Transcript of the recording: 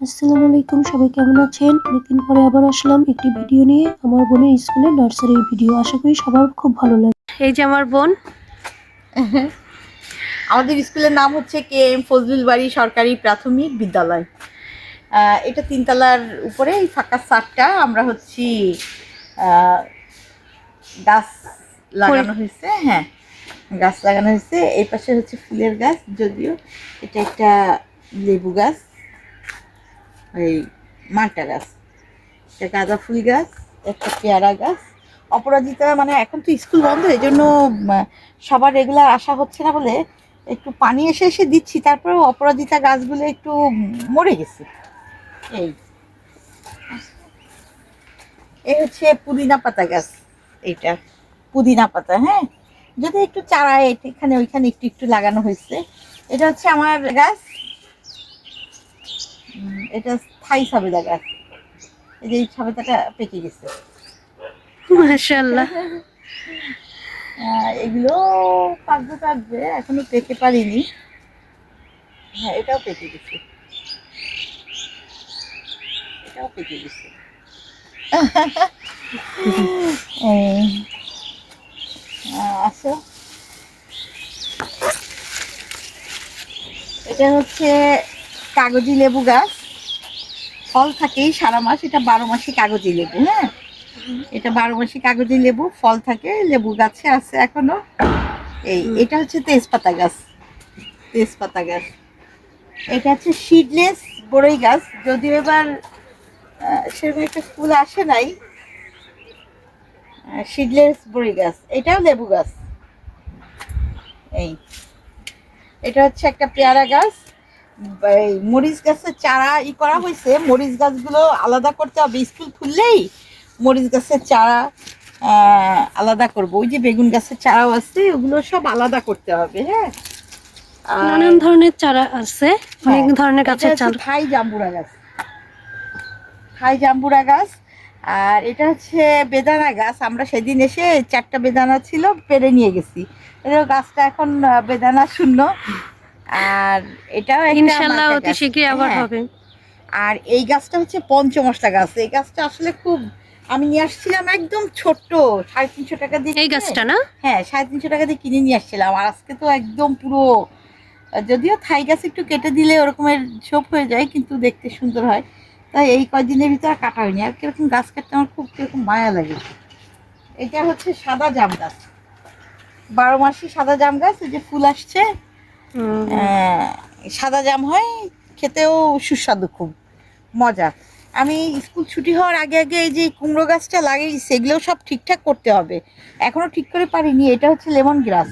আসসালামু আলাইকুম, সবাই কেমন আছেন? অনেকদিন পরে আবার আসলাম একটি ভিডিও নিয়ে, আমার বোনের স্কুলের নার্সারির ভিডিও। আশা করি সবার খুব ভালো লাগে। এই যে আমার বোন। আমাদের স্কুলের নাম হচ্ছে কে এম ফজলুল বাড়ি সরকারি প্রাথমিক বিদ্যালয়। এটা তিনতলার উপরে এই ফাঁকা ছাদটা আমরা হচ্ছি গাছ লাগানো হয়েছে। হ্যাঁ, গাছ লাগানো হয়েছে। এই পাশে হচ্ছে ফুলের গাছ, যদিও এটা একটা লেবু গাছ, এই মাল্টা গাছ, একটা গাঁদা ফুল গাছ, একটা পেয়ারা গাছ। অপরাজিতা মানে এখন তো স্কুল বন্ধ, এই জন্য সবার রেগুলার আসা হচ্ছে না বলে একটু পানি এসে এসে দিচ্ছি, তারপরেও অপরাজিতা গাছগুলো একটু মরে গেছে। এই এই হচ্ছে পুদিনা পাতা গাছ, এইটা পুদিনা পাতা। হ্যাঁ, যদি একটু চারা এখানে ওইখানে একটু একটু লাগানো হয়েছে। এটা হচ্ছে আমার গাছ, এটা থাই সবেদা গাছ। এই যে সবেদাটা পেকে গেছে, মাশাআল্লাহ। এগুলো পাকবে এখনো পেকে পারিনি। হ্যাঁ, এটাও পেকে গেছে, এটাও পেকে গেছে। আচ্ছা, এটা হচ্ছে কাগজি লেবু গাছ, ফল থাকেই সারা মাস। এটা 12 মাসি কাগজি লেবু। হ্যাঁ, এটা 12 মাসি কাগজি লেবু, ফল থাকে, লেবু গাছে আছে এখনো। এটা হচ্ছে তেজপাতা গাছ, তেজপাতা গাছ। এটা হচ্ছে সিডলেস বড়ই গাছ, যদিও এবার সেরকম একটা ফুল আসে নাই। সিডলেস বড়ই গাছ, এটাও লেবু গাছ। এই এটা হচ্ছে একটা পেয়ারা গাছ। এই মরিচ গাছের চারা করা হয়েছে, মরিচ গাছগুলো আলাদা করতে হবে। স্কুল খুললেই মরিচ গাছের চারা আলাদা করব। ওই যে বেগুন গাছের চারাও আছে, ওগুলো সব আলাদা করতে হবে। হ্যাঁ, নানান ধরনের চারা আছে, অনেক ধরনের গাছের চারা। থাই জাম্বুরা গাছ, থাই জাম্বুরা গাছ। আর এটা হচ্ছে বেদানা গাছ। আমরা সেদিন এসে 4টা বেদানা ছিল, পেরে নিয়ে গেছি। এটা গাছটা এখন বেদানা শূন্য। আর এটাও ইনশাআল্লাহ অতি শীঘ্রই আবার হবে। আর এই গাছটা হচ্ছে পঞ্চমশলা গাছ। এই গাছটা আসলে খুব, আমি নিয়ে আসছিলাম একদম ছোট্ট, 350 টাকা দিয়ে। এই গাছটা না? হ্যাঁ, 350 টাকা দিয়ে কিনে নিয়ে আসছিলাম। আর আজকে তো একদম পুরো, যদিও থাই গাছ একটু কেটে দিলে ওরকমের ছোপ হয়ে যায়, কিন্তু দেখতে সুন্দর হয়। তাই এই কয়দিনের ভিতরে কাটা হয়নি। আর কিরকম গাছ কাটতে আমার খুব কিরকম মায়া লাগে। এটা হচ্ছে সাদা জাম গাছ, 12 মাসি সাদা জাম গাছ। এই যে ফুল আসছে, সাদা জাম হয়, খেতেও সুস্বাদু, খুব মজা। আমি স্কুল ছুটি হওয়ার আগে আগে এই যে কুমড়ো গাছটা লাগিয়েছি, এগুলোও সব ঠিকঠাক করতে হবে, এখনো ঠিক করে পারিনি। এটা হচ্ছে লেমন গ্রাস,